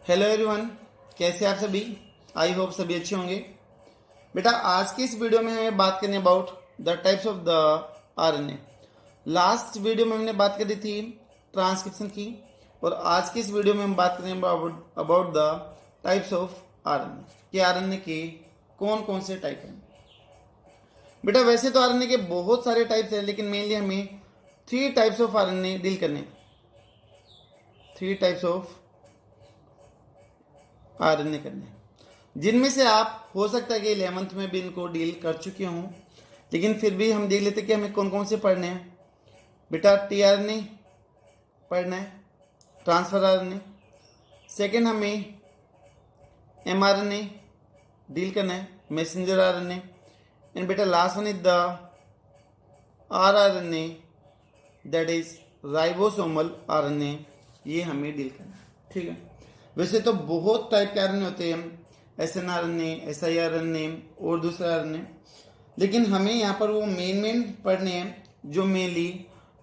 Hello everyone, कैसे आप सभी। आई होप सभी अच्छे होंगे। बेटा आज की इस वीडियो में हमें बात करनी about the types of the RNA. Last video में हमने बात करी थी ट्रांसक्रिप्शन की, और आज की इस वीडियो में हम बात करेंगे about the types of RNA कि आरएनए के कौन कौन से टाइप हैं। बेटा वैसे तो आरएनए के बहुत सारे टाइप्स हैं, लेकिन मेनली हमें 3 टाइप्स ऑफ आरएनए डील करने। 3 टाइप्स ऑफ आरएनए करने, जिनमें से आप हो सकता है कि 11th में भी इनको डील कर चुके हों, लेकिन फिर भी हम देख लेते कि हमें कौन कौन से पढ़ने हैं। बेटा टीआरएनए पढ़ना है, ट्रांसफर आरएनए। सेकेंड हमें एमआरएनए डील करना है, मैसेंजर आरएनए। एंड बेटा last one is the rRNA, that is ribosomal RNA. ये हमें डील करना है, ठीक है। वैसे तो बहुत टाइप के आरएनए होते हैं, एसएनआरएनए, एसआईआरएनए और दूसरा आरएनए, लेकिन हमें यहाँ पर वो मेन पढ़ने हैं जो मेनली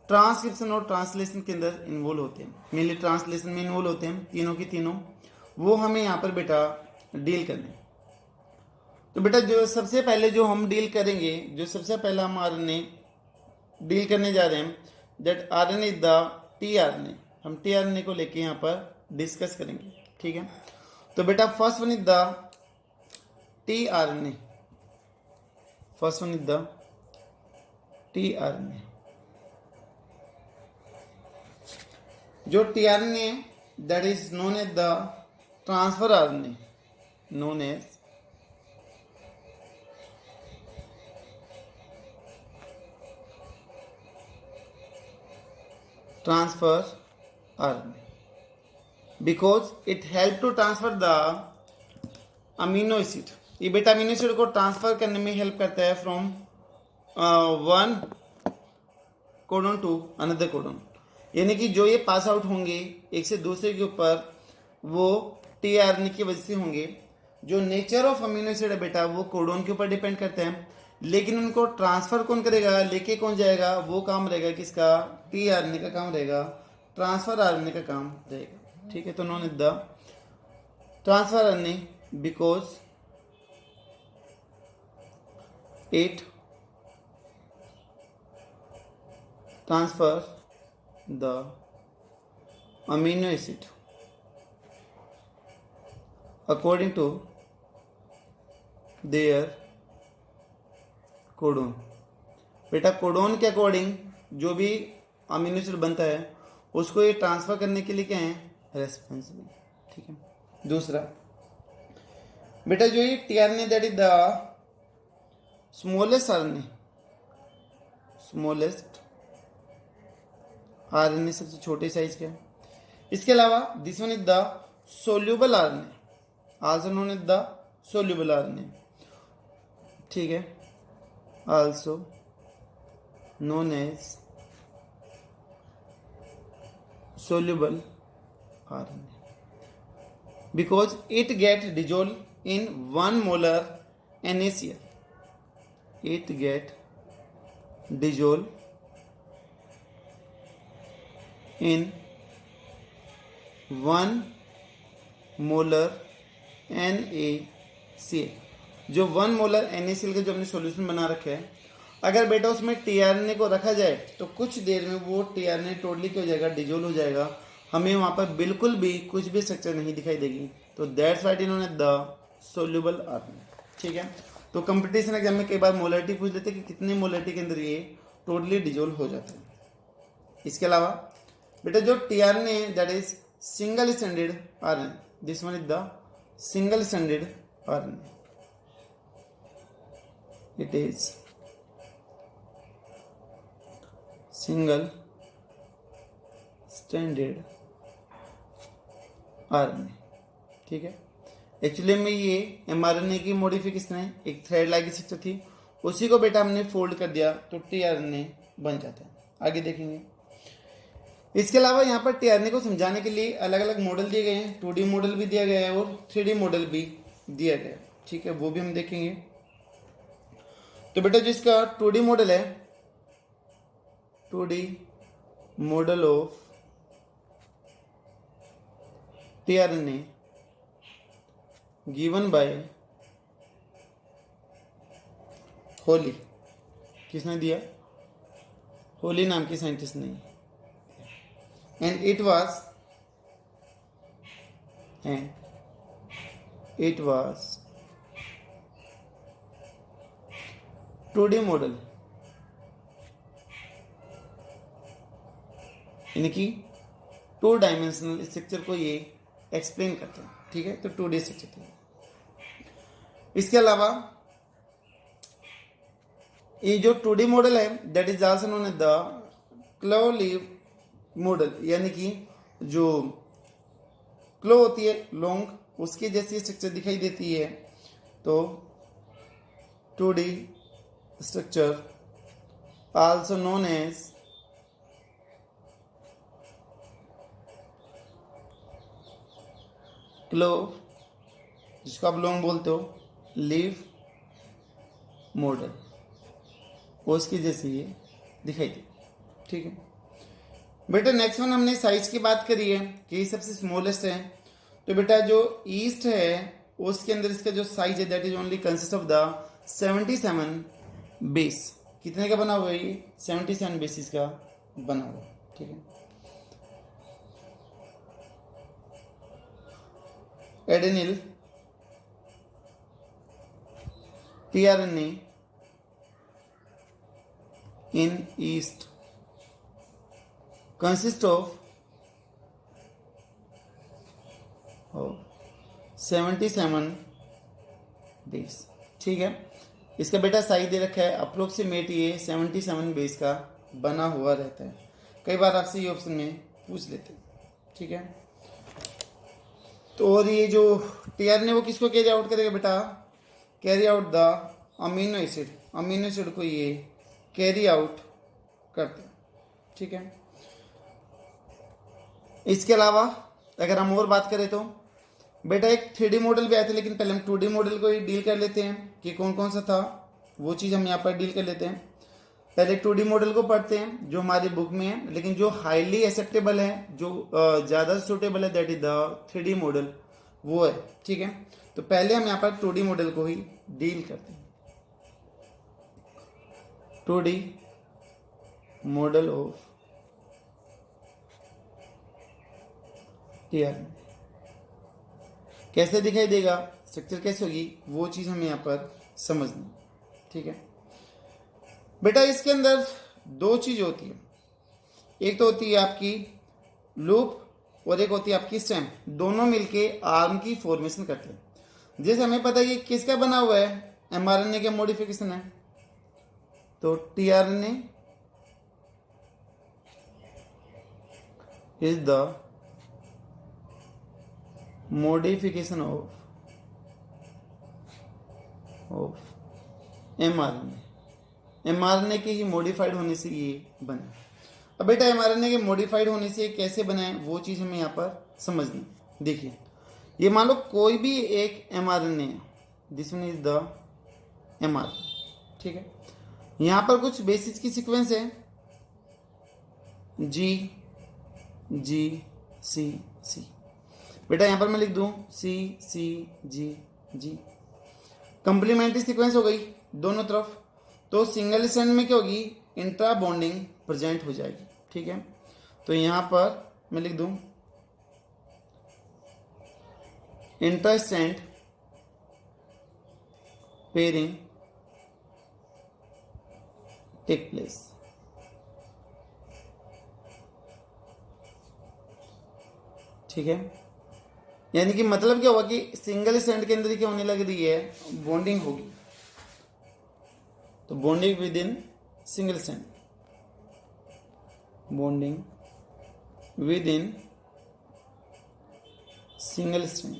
ट्रांसक्रिप्शन और ट्रांसलेशन के अंदर इन्वॉल्व होते हैं। मेनली ट्रांसलेशन में इन्वॉल्व होते हैं तीनों की तीनों, वो हमें यहाँ पर बेटा डील करने। तो बेटा जो सबसे पहले जो हम डील करेंगे, जो सबसे पहला हम आरएनए डील करने जा रहे हैं, that RNA is the tRNA. हम टीआरएनए को लेके यहाँ पर डिस्कस करेंगे, ठीक है। तो बेटा first one is the tRNA. First one is the tRNA. जो tRNA that is known as the transfer RNA, known as transfer RNA because it help to transfer the amino acid। ये बेटा amino acid को transfer करने में help करता है from one codon to another codon. यानी कि जो ये पास आउट होंगे एक से दूसरे के ऊपर, वो टीआरएनए की वजह से होंगे। जो नेचर ऑफ अमीनो एसिड है बेटा वो कोडोन के ऊपर डिपेंड करते हैं, लेकिन उनको ट्रांसफर कौन करेगा, लेके कौन जाएगा, वो काम रहेगा किसका, टीआरएनए का काम रहेगा, ट्रांसफर आरएनए का काम रहेगा, ठीक है। तो known is the transfer RNA because it transfer the amino acid according to their codon. बेटा कोडोन के अकॉर्डिंग जो भी अमीनो एसिड बनता है उसको ये ट्रांसफर करने के लिए क्या है, रेस्पॉन्सिबल, ठीक है। दूसरा बेटा जो ये tRNA that is the smallest RNA, smallest RNA सबसे छोटे साइज का है। इसके अलावा this one is the soluble RNA, also known is the soluble RNA, ठीक है, also known as soluble RNA because it get dissolved in 1 molar NaCl। It get dissolved in 1 molar NaCl। जो 1 molar NaCl का जो हमने solution बना रखा है, अगर बेटा उसमें टीआरएनए को रखा जाए तो कुछ देर में वो टीआरएनए टोटली क्या हो जाएगा, डिजोल्व हो जाएगा। हमें वहां पर बिल्कुल भी कुछ भी स्ट्रक्चर नहीं दिखाई देगी। तो दैट्स व्हाई इन्होंने द सोल्यूबल आरएनए, ठीक है। तो कंपटीशन एग्जाम में कई बार मोलरिटी पूछ लेते कि कितने मोलरिटी के अंदर ये टोटली डिजोल्व हो जाता है। इसके अलावा बेटा जो tRNA that is single standard RNA, this one is the single standard RNA. It is single standard RNA, ठीक है। एक्चुअली में ये एमआरएनए की मॉडिफिकेशन है, एक थ्रेड लाइक स्ट्रक्चर थी, उसी को बेटा हमने फोल्ड कर दिया तो टीआरएनए बन जाता है। आगे देखेंगे। इसके अलावा यहाँ पर टीआरएनए को समझाने के लिए अलग अलग मॉडल दिए गए हैं, 2D मॉडल भी दिया गया है और 3D मॉडल भी दिया गया है, ठीक है, वो भी हम देखेंगे। तो बेटा जो इसका 2D मॉडल है, 2D model of tRNA given by Holi. किसने दिया? होली नाम की साइंटिस्ट ने। And it was 2D model, यानी कि 2 डायमेंशनल स्ट्रक्चर को ये एक्सप्लेन करते हैं। ठीक है, तो 2D स्ट्रक्चर थे। इसके अलावा ये जो 2D मॉडल है that is also known as the cloverleaf model, यानी कि जो क्लो होती है लॉन्ग, उसकी जैसी स्ट्रक्चर दिखाई देती है। तो 2D structure also known as क्लो, जिसको आप लॉन्ग बोलते हो, लीव मॉडल, उसकी जैसी ये दिखाई दे। ठीक है बेटा, नेक्स्ट वन हमने साइज की बात करी है कि सबसे स्मॉलेस्ट है। तो बेटा जो ईस्ट है उसके अंदर इसका जो साइज है that is only consist of the 77 base. कितने का बना हुआ है ये? 77 बेसिस का बना हुआ। ठीक है, एडेनिल, tRNA in East consist of 77 base. ठीक है, इसका बेटा साइज दे रखा है अप्रोक्सीमेट, ये 77 बेस का बना हुआ रहता है। कई बार आपसे ये ऑप्शन में पूछ लेते हैं। ठीक है, तो और ये जो टीआर ने वो किसको कैरी आउट करेगा बेटा? Carry out the amino acid, amino acid को ये कैरी आउट करते हैं। ठीक है, इसके अलावा अगर हम और बात करें तो बेटा एक 3D मॉडल भी आया था, लेकिन पहले हम 2D मॉडल को ही डील कर लेते हैं कि कौन कौन सा था, वो चीज़ हम यहाँ पर डील कर लेते हैं। पहले 2D मॉडल को पढ़ते हैं जो हमारी बुक में है, लेकिन जो हाईली एक्सेप्टेबल है, जो ज़्यादा सूटेबल है that is the 3D model, वो है। ठीक है, तो पहले हम यहाँ पर 2D मॉडल को ही डील करते हैं। 2D मॉडल ऑफ टीआर कैसे दिखाई देगा, स्ट्रक्चर कैसे होगी, वो चीज हमें यहाँ पर समझनी। ठीक है बेटा, इसके अंदर 2 चीज होती है, एक तो होती है आपकी लूप और एक होती है आपकी स्टेम। दोनों मिलके आर्म की फॉर्मेशन करते हैं। जैसे हमें पता है कि किसका बना हुआ है, एमआरएनए का मॉडिफिकेशन है, तो tRNA is the modification of mRNA. MRNA के ही मॉडिफाइड होने से ये बने। अब बेटा एमआरएनए के मॉडिफाइड होने से कैसे बने, वो चीज हमें यहाँ पर समझनी। देखिए, ये मान लो कोई भी एक एमआरएनए है, this one is the mRNA. ठीक है, यहां पर कुछ बेसिस की सीक्वेंस है, जी जी सी सी। बेटा यहां पर मैं लिख दूं सी सी जी जी, कंप्लीमेंट्री सीक्वेंस हो गई दोनों तरफ। तो सिंगल स्ट्रैंड में क्या होगी, इंट्रा बॉन्डिंग प्रेजेंट हो जाएगी। ठीक है, तो यहां पर मैं लिख दूं intra strand pairing take place. ठीक है, यानी कि मतलब क्या हुआ कि सिंगल स्ट्रैंड के अंदर क्या होने लग रही है, बॉन्डिंग होगी। तो bonding with in single strand, bonding with in single strand,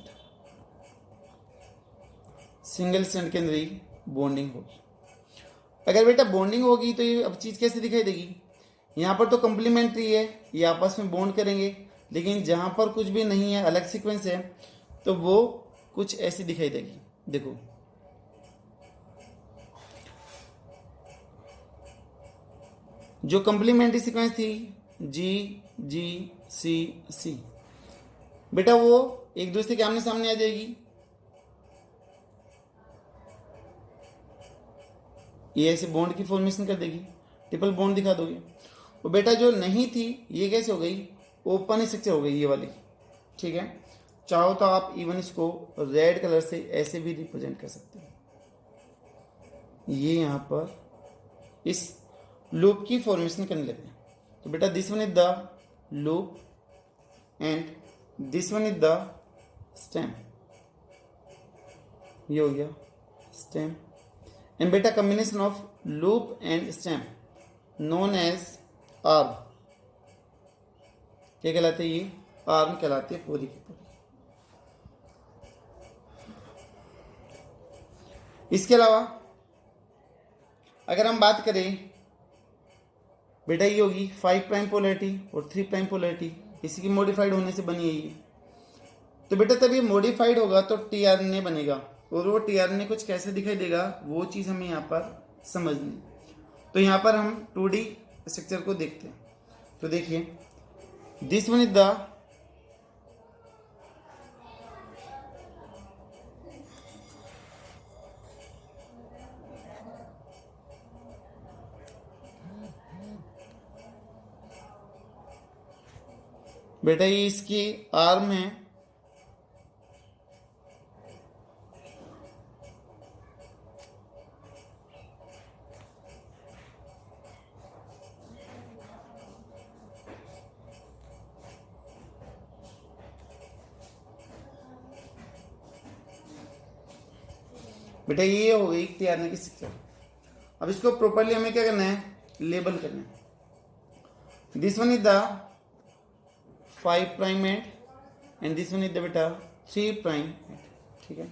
single strand के अंदर ही बॉन्डिंग होगी। अगर बेटा बॉन्डिंग होगी तो ये अब चीज कैसे दिखाई देगी, यहां पर तो कंप्लीमेंट्री है, ये आपस में बॉन्ड करेंगे, लेकिन जहां पर कुछ भी नहीं है, अलग सीक्वेंस है, तो वो कुछ ऐसी दिखाई देगी। देखो जो कंप्लीमेंट्री सीक्वेंस थी जी जी सी सी, बेटा वो एक दूसरे के आमने सामने आ जाएगी। ये ऐसे बॉन्ड की फॉर्मेशन कर देगी, ट्रिपल बॉन्ड दिखा दोगे। और बेटा जो नहीं थी ये कैसे हो गई, ओपन स्ट्रक्चर हो गई ये वाली, ठीक है। चाहो तो आप इवन इसको रेड कलर से ऐसे भी रिप्रेजेंट कर सकते हो। ये यहाँ पर इस लूप की फॉर्मेशन करने लगे। तो बेटा this one is the loop and this one is the stem, ये हो गया स्टेम। एंड बेटा combination of loop and stem known as arm, क्या कहलाते हैं, ये आर्म कहलाते हैं पूरी की पूरी। इसके अलावा अगर हम बात करें बेटा, ये होगी 5 प्राइम पोलैरिटी और 3 प्राइम पोलैरिटी, इसी की मॉडिफाइड होने से बनी है ये। तो बेटा तब ये मॉडिफाइड होगा तो टीआरएनए बनेगा, और वो टीआरएनए कुछ कैसे दिखाई देगा वो चीज़ हमें यहाँ पर समझनी। तो यहाँ पर हम 2D स्ट्रक्चर को देखते हैं। तो देखिए दिस वन इज द बेटा, ये इसकी आर्म है, बेटा ये हो गई टीआरएनए की स्ट्रक्चर। अब इसको प्रॉपर्ली हमें क्या करना है, लेबल करना है। This one is the 5 prime and this one is the बेटा 3 प्राइम एंड, ठीक है।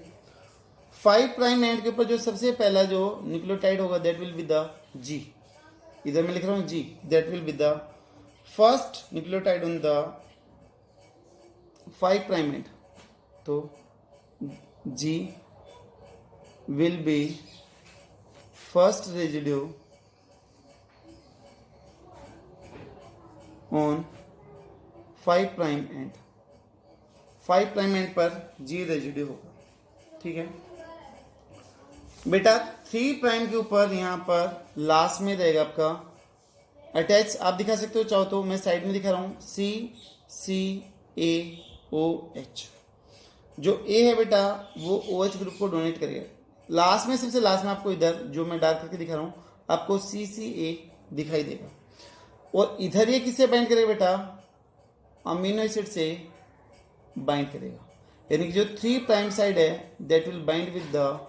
5 प्राइम एंड के ऊपर जो सबसे पहला जो न्यूक्लियोटाइड होगा that will be the G, इधर मैं लिख रहा हूँ G, that will be the first nucleotide on the 5 prime end. तो G will be first residue on 5 prime end, 5 prime end पर G रेजिड्यू होगा, ठीक है। बेटा 3 प्राइम के ऊपर यहाँ पर लास्ट में रहेगा आपका अटैच, आप दिखा सकते हो चाहो तो, मैं साइड में दिखा रहा हूँ CCAOH। जो A है बेटा वो OH ग्रुप को डोनेट करेगा। लास्ट में, सबसे लास्ट में आपको इधर जो मैं डार्क करके दिखा रहा हूँ आपको CCA दिखाई देगा। और इधर ये किससे बाइंड करेगा बेटा, अमीनो एसिड से बाइंड करेगा, यानी कि जो 3 प्राइम साइड है that will bind with the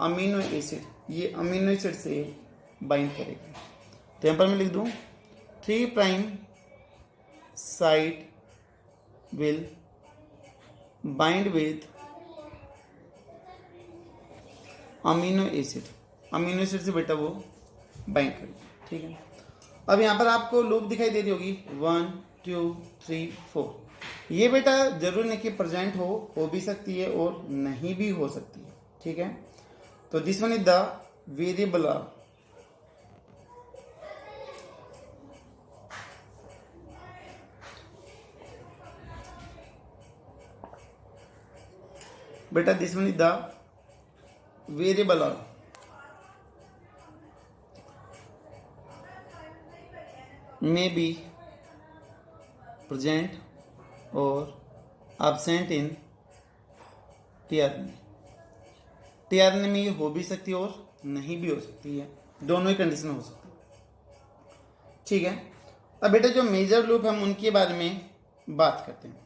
amino acid, ये अमीनो एसिड से बाइंड करेगा। तो यहाँ पर मैं लिख दूँ 3 prime side will bind with amino acid, amino acid से बेटा वो बाइंड करेगा, ठीक है। अब यहाँ पर आपको लूप दिखाई दे रही होगी 1 2 3 4। ये बेटा जरूर नहीं कि प्रेजेंट हो भी सकती है और नहीं भी हो सकती है, ठीक है। तो this one is the variable arm, बेटा this one is the variable arm. May be present और absent in टीआरएनए। टीआरएनए में ये हो भी सकती है और नहीं भी हो सकती है, दोनों ही कंडीशन हो सकती है, ठीक है। अब बेटा जो मेजर लूप हम उनके बारे में बात करते हैं।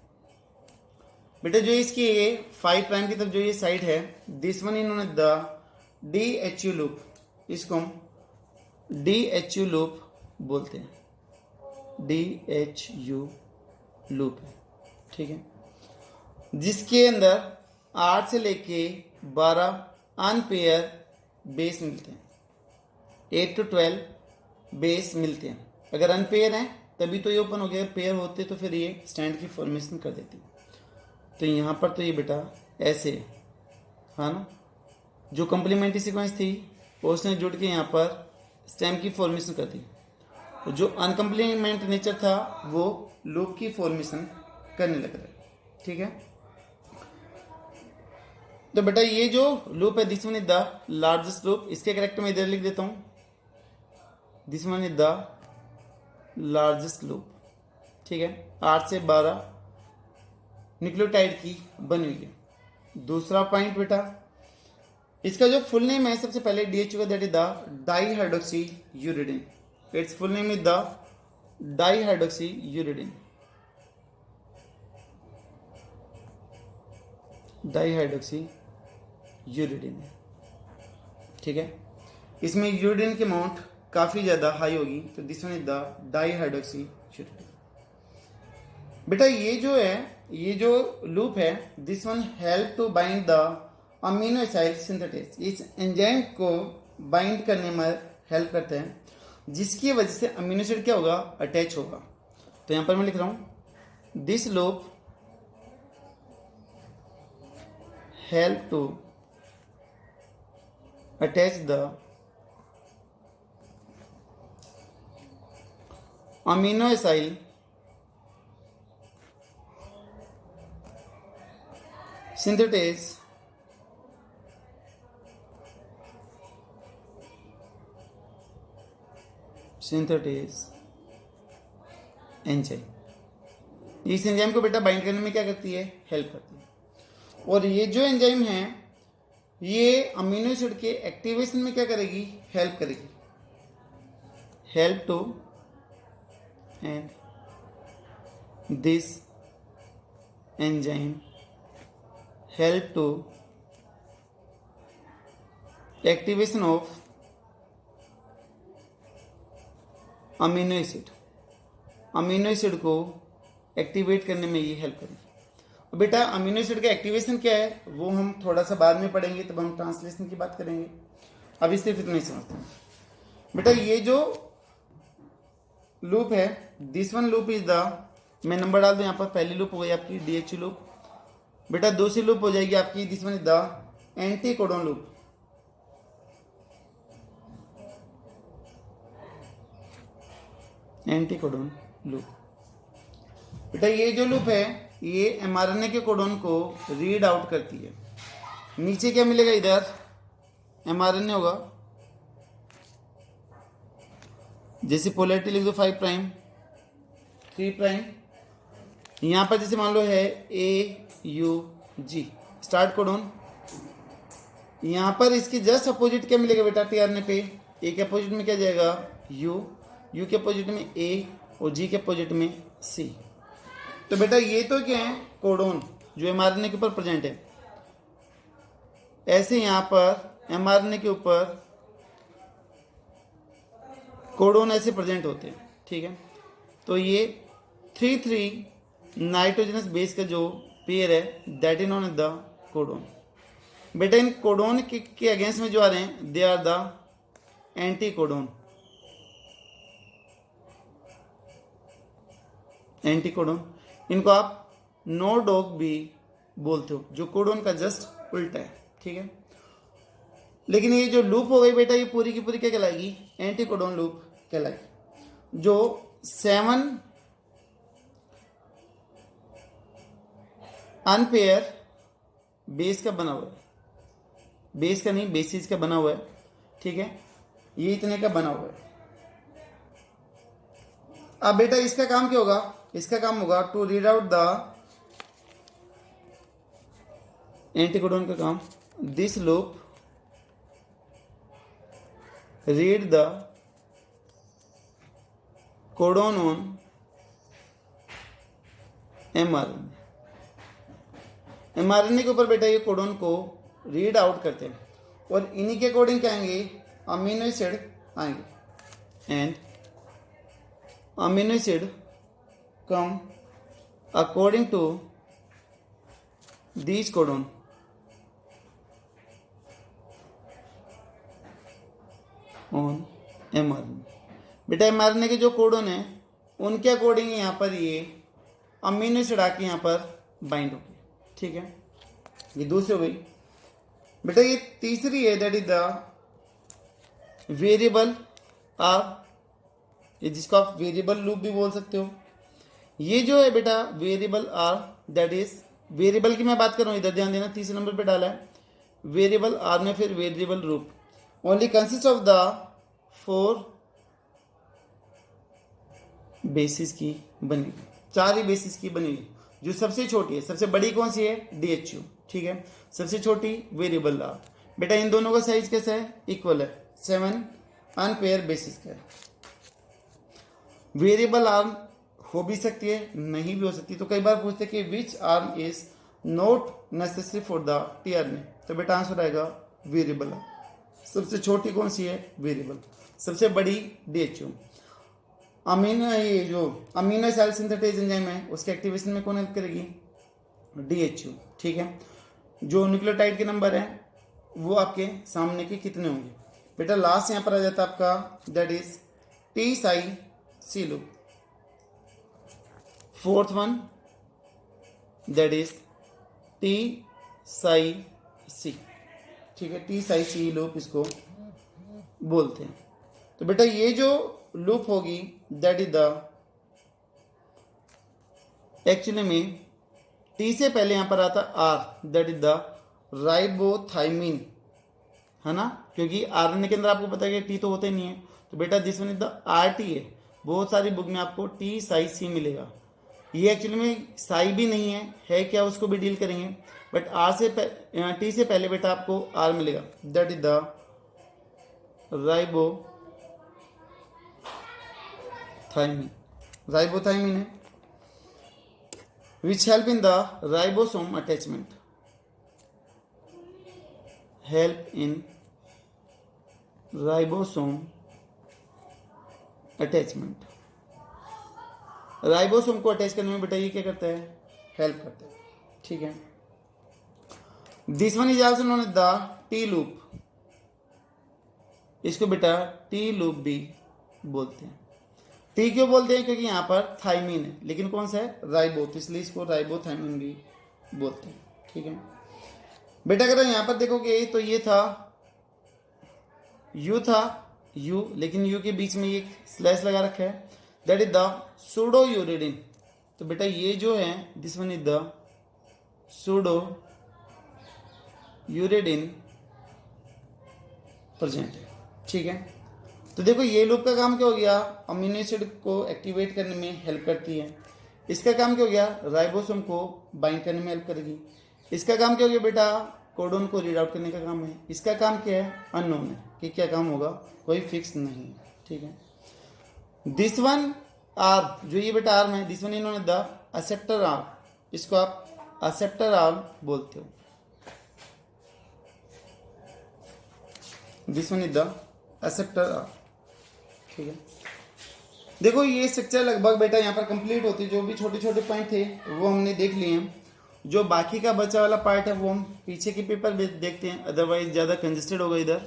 बेटा जो इसकी ये 5 प्राइम की तरफ जो ये साइड है दिस वन इन्होंने द DHU लूप, इसको हम DHU लूप बोलते हैं, DHU लूप है, ठीक है। जिसके अंदर 8 से लेके 12 अनपेयर बेस मिलते हैं, 8 to 12 बेस मिलते हैं। अगर अनपेयर हैं तभी तो ये ओपन हो गया, पेयर होते तो फिर ये स्टैंड की फॉर्मेशन कर देती। तो यहाँ पर तो ये बेटा ऐसे है, हाँ ना, जो कम्प्लीमेंट्री सीक्वेंस थी उसने जुड़ के यहाँ पर स्टेम की फॉर्मेशन कर दी, और जो अनकम्प्लीमेंट नेचर था वो लूप की फॉर्मेशन करने लग रहा है, ठीक है। तो बेटा ये जो लूप है this one is the largest loop, इसके करेक्टर में इधर लिख देता हूं, this one is the largest loop, ठीक है। 8 से 12 न्यूक्लियोटाइड की बनी हुई है। दूसरा पॉइंट बेटा, इसका जो फुल नेम है सबसे पहले DHO का, that is the dihydroxy uridine. It's full name is the dihydroxy uridine, dihydroxy uridine, ठीक है। इसमें यूरिडिन की अमाउंट काफी ज्यादा हाई होगी, तो this one is the dihydroxy uridine. बेटा ये जो है, ये जो लूप है, this one help to bind the amino acid synthetase, इस एंजाइम को बाइंड करने में हेल्प करते हैं, जिसकी वजह से अमीनो एसिड क्या होगा, अटैच होगा। तो यहां पर मैं लिख रहा हूं, this loop help to attach the amino acid synthetase enzyme. इस एंजाइम को बेटा बाइंड करने में क्या करती है, हेल्प करती है। और ये जो एंजाइम है ये अमीनो एसिड के एक्टिवेशन में क्या करेगी, हेल्प करेगी। Help to and this enzyme help to activation of amino acid, amino acid को एक्टिवेट करने में ये हेल्प करेगी। बेटा अमीनो एसिड का एक्टिवेशन क्या है वो हम थोड़ा सा बाद में पढ़ेंगे, तब हम ट्रांसलेशन की बात करेंगे, अभी सिर्फ इतना ही समझते हैं। बेटा ये जो लूप है, this one loop is the, मैं नंबर डाल दूं यहाँ पर, पहली लूप हो गई आपकी DHO लूप। बेटा दूसरी लूप हो जाएगी आपकी this one is the anticodon loop, anticodon loop. बेटा ये जो लूप है ये mRNA के कोडोन को रीड आउट करती है। नीचे क्या मिलेगा, इधर mRNA होगा, जैसे पोलैरिटी लिख दो 5 प्राइम 3 प्राइम, यहां पर जैसे मान लो है AUG स्टार्ट कोडोन, यहां पर इसके जस्ट अपोजिट क्या मिलेगा बेटा, tRNA पे A के अपोजिट में क्या जाएगा, U के अपोजिट में A और G के अपोजिट में C। तो बेटा ये तो क्या है, कोडोन जो mRNA के ऊपर प्रेजेंट है। ऐसे यहां पर mRNA के ऊपर कोडोन ऐसे प्रेजेंट होते हैं, ठीक है। तो ये 3 नाइट्रोजनस बेस का जो पेयर है that is known as the codon. बेटा इन कोडोन के अगेंस्ट में जो आ रहे हैं they are the anticodon, anticodon. इनको आप नो डॉग भी बोलते हो, जो कोडोन का जस्ट उल्टा है, ठीक है। लेकिन ये जो लूप हो गई बेटा ये पूरी की पूरी क्या कहलाएगी, एंटी कोडोन लूप कहलाएगी, जो 7 अनपेयर बेस का बना हुआ है, बेस का नहीं बेसिस का बना हुआ है, ठीक है। ये इतने का बना हुआ है। अब बेटा इसका काम क्या होगा, इसका काम होगा to read out the anticodon का काम, this loop read the codon on mRNA। mRNA के ऊपर बेटा ये कोडोन को रीड आउट करते हैं और इन्हीं के अकॉर्डिंग क्या आएंगे, अमीनो एसिड आएंगे, and amino acid come according to this codon on mRNA। बेटा mRNA के जो कोडोन है उनके अकॉर्डिंग यहाँ पर ये अमीनो एसिड आके यहाँ पर बाइंड होगी, ठीक है। ये दूसरी हो गई। बेटा ये तीसरी है that is the variable arm, ये जिसको आप वेरिएबल लूप भी बोल सकते हो। ये जो है बेटा variable arm that is, variable की मैं बात कर रहा हूं, इधर ध्यान देना, तीसरे नंबर पे डाला है। वेरिएबल आर में फिर वेरिएबल रूप only consist of the 4 basis की बनी, 4 ही बेसिस की बनी हुई। जो सबसे छोटी है, सबसे बड़ी कौन सी है, DHU, ठीक है। सबसे छोटी वेरिएबल आर। बेटा इन दोनों का साइज कैसा है, इक्वल है, 7 अनपेयर बेसिस का है। वेरिएबल आर्म हो भी सकती है, नहीं भी हो सकती। तो कई बार पूछते हैं कि which arm is not necessary for the tRNA, तो बेटा आंसर आएगा वेरिएबल आर्म। सबसे छोटी कौन सी है, वेरिएबल। सबसे बड़ी DHU। अमीनो, ये जो अमीनो एसिड सिंथेटेज एंजाइम है उसके एक्टिवेशन में कौन हेल्प करेगी, DHU, ठीक है। जो न्यूक्लियोटाइड के नंबर है वो आपके सामने के कितने होंगे बेटा। लास्ट यहां पर आ जाता है आपका, that is T psi C loop. Fourth one that is T psi C, ठीक है। टी साई सी लूप इसको बोलते हैं। तो बेटा ये जो लूप होगी दैट इज द, एक्चुअली में टी से पहले यहां पर आता आर, दैट इज द राइबोथाइमिन, है ना, क्योंकि आरएनए के अंदर आपको पता है कि टी तो होते नहीं है। तो बेटा this one is the RT है। बहुत सारी बुक में आपको टी साई सी मिलेगा। ये एक्चुअली में साई भी नहीं है क्या, उसको भी डील करेंगे। बट आर से टी से पहले बेटा आपको आर मिलेगा, दैट इज द राइबोथाइमिन। राइबोथाइमिन है which help in the ribosome attachment, help in ribosome attachment। Ribosome को अटैच करने में बेटा ये क्या करता है, हेल्प करता है, ठीक है। This one is also known as the T loop. इसको बेटा टी लूप भी बोलते हैं। टी क्यों बोलते हैं, क्योंकि यहां पर थाइमिन है, लेकिन कौन सा है, राइबो, तो इसलिए इसको राइबोथाइमिन भी बोलते हैं, ठीक है बेटा। अगर यहां पर देखोगे तो ये था यू था यू, लेकिन यू के बीच में एक स्लैश लगा रखा है, that is the pseudo uridine. तो बेटा ये जो है this one is the pseudo uridine present है, ठीक है। तो देखो ये लूप का काम क्या हो गया, अमीनो एसिड को एक्टिवेट करने में हेल्प करती है। इसका काम क्या हो गया, राइबोसोम को बाइंड करने में हेल्प करेगी। इसका काम क्या हो गया बेटा, कोडोन को रीड आउट करने का काम है। इसका काम क्या है, अननोन है कि क्या काम होगा, कोई फिक्स नहीं है, ठीक है। दिस वन आर, जो ये बेटा आर्म है, दिस वन इन्होंने द एक्सेप्टर आर्म, इसको आप एक्सेप्टर आर्म बोलते हो। This one is the acceptor arm, ठीक है। देखो ये स्ट्रक्चर लगभग बेटा यहाँ पर कंप्लीट होती है। जो भी छोटे छोटे पॉइंट थे वो हमने देख लिए हैं। जो बाकी का बचा वाला पार्ट है वो हम पीछे के पेपर में देखते हैं, अदरवाइज ज़्यादा कंजेस्टेड होगा इधर।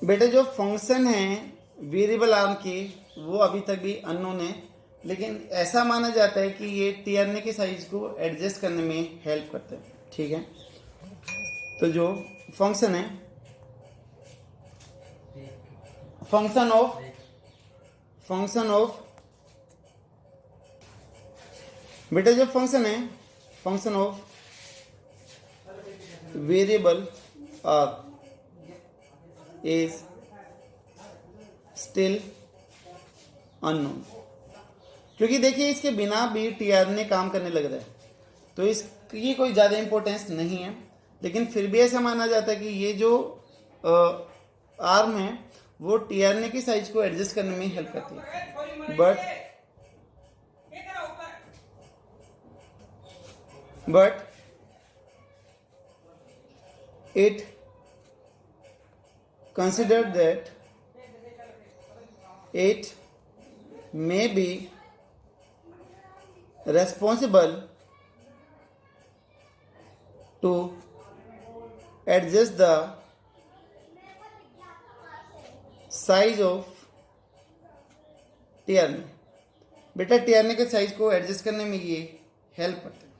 बेटा जो फंक्शन है वेरिएबल आर्म की वो अभी तक भी अननोन है, लेकिन ऐसा माना जाता है कि ये टीआरएनए के साइज को एडजस्ट करने में हेल्प करता है, ठीक है। तो जो फंक्शन है, फंक्शन ऑफ बेटा जो फंक्शन है, function of variable arm is still unknown. क्योंकि देखिए इसके बिना भी टीआरएनए काम करने लग रहा है, तो इसकी कोई ज़्यादा इंपॉर्टेंस नहीं है। लेकिन फिर भी ऐसा माना जाता है कि ये जो आर्म है वो टीआरएनए की साइज को एडजस्ट करने में हेल्प करती है। But it considered that it may be responsible to adjust the size of tRNA. बेटा टीआरएनए के साइज को एडजस्ट करने में ये हेल्प करते हैं,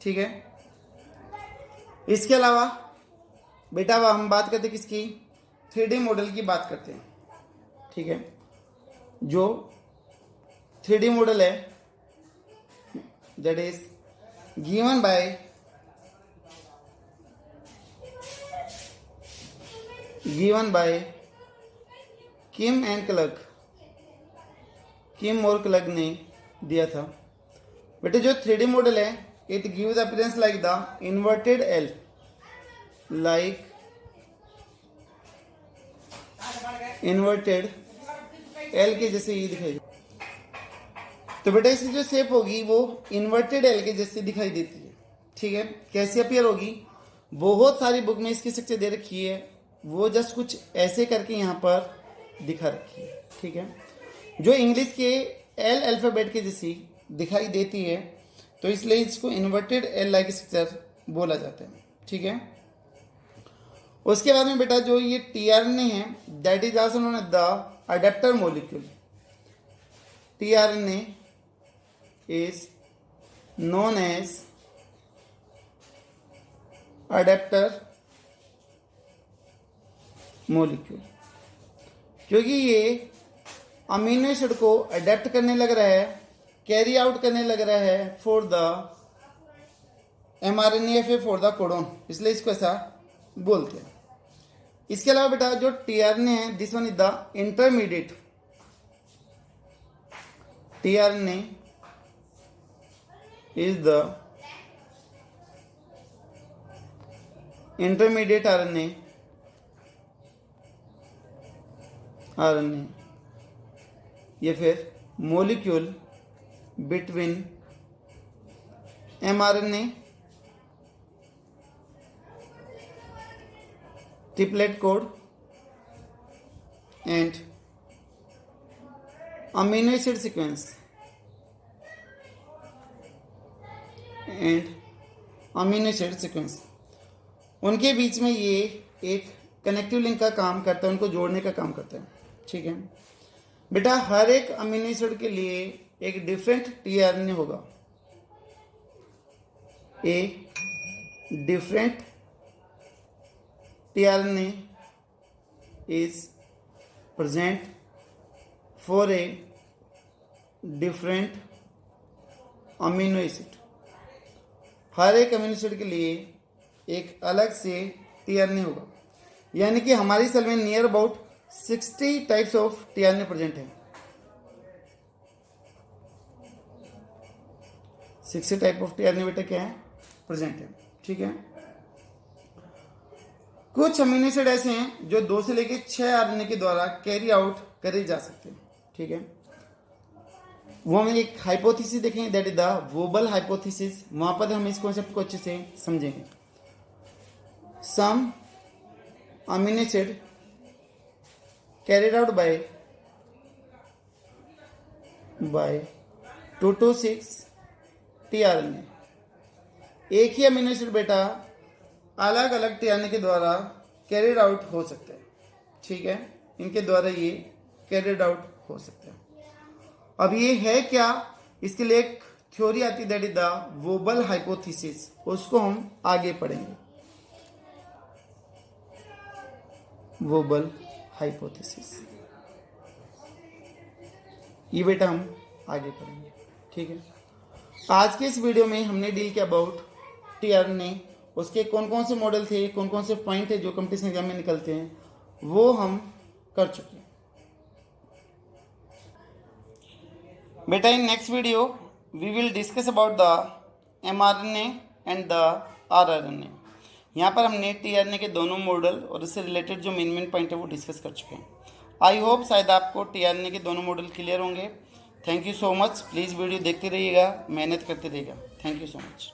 ठीक है। इसके अलावा बेटा अब हम बात करते हैं किसकी, 3D मॉडल की बात करते हैं, ठीक है। जो 3D मॉडल है that is given by Kim and Klug, Kim और क्लग ने दिया था। बेटे जो 3D मॉडल है it gives appearance like the inverted L, like inverted L के जैसे ये दिखाई। तो बेटा इसकी जो शेप होगी वो इन्वर्टेड एल के जैसे दिखाई देती है। ठीक है, कैसे अपीयर होगी? बहुत सारी बुक में इसकी स्ट्रक्चर दे रखी है, वो जस्ट कुछ ऐसे करके यहाँ पर दिखा रखी है। ठीक है, जो इंग्लिश के एल अल्फाबेट के जैसी दिखाई देती है तो इसलिए इसको इन्वर्टेड एल लाइक स्ट्रक्चर बोला जाता है। ठीक है, उसके बाद में बेटा जो ये टीआरएनए है that is also known as the adapter molecule. TRNA is known as adapter molecule, क्योंकि ये अमीनो एसिड को अडेप्ट करने लग रहा है, कैरी आउट करने लग रहा है for the mRNA for the codon, इसलिए इसको ऐसा बोलते हैं। इसके अलावा बेटा जो टीआरएनए है this one is the intermediate, tRNA is the intermediate RNA, या फिर molecule between mRNA triplet code and amino acid sequence उनके बीच में ये एक कनेक्टिव लिंक का काम करता है, उनको जोड़ने का काम करता है। ठीक है बेटा, हर एक अमीनो एसिड के लिए एक डिफरेंट टीआरएनए होगा, a different tRNA is present for a different amino acid. हर एक अमीनो एसिड के लिए एक अलग से टीआरएनए होगा, यानी कि हमारी सेल में near about 60 types of tRNA present है। 60 टाइप ऑफ टीआरएनए बेटा क्या है? प्रेजेंट है। ठीक है, कुछ अमीनो एसिड ऐसे हैं जो 2 से लेकर 6 आरएनए के द्वारा कैरी आउट करे जा सकते हैं। ठीक है, वो हम एक हाइपोथेसिस देखेंगे that is the wobble hypothesis, वहां पर हम इस कॉन्सेप्ट को अच्छे से समझेंगे। Some amino acid carried out by 2 to 6 tRNA, एक ही अमीनो एसिड बेटा अलग अलग टीआरएनए के द्वारा कैरिड आउट हो सकता है। ठीक है, इनके द्वारा ये कैरिड आउट हो सकता है। अब ये है क्या, इसके लिए एक थ्योरी आती है that is the wobble hypothesis, उसको हम आगे पढ़ेंगे। वोबल हाइपोथेसिस ये बेटा हम आगे पढ़ेंगे। ठीक है, आज के इस वीडियो में हमने डील किया अबाउट टीआरएनए, उसके कौन कौन से मॉडल थे, कौन कौन से पॉइंट है जो कंपटीशन एग्जाम में निकलते हैं, वो हम कर चुके हैं। बेटा in next video we will discuss about the mRNA and the rRNA। यहाँ पर हमने टीआरएनए के दोनों मॉडल और इससे रिलेटेड जो मेन पॉइंट है वो डिस्कस कर चुके हैं। आई होप शायद आपको टीआरएनए के दोनों मॉडल क्लियर होंगे। Thank you so much, please video देखते रहिएगा, मेहनत करते रहिएगा। Thank you so much.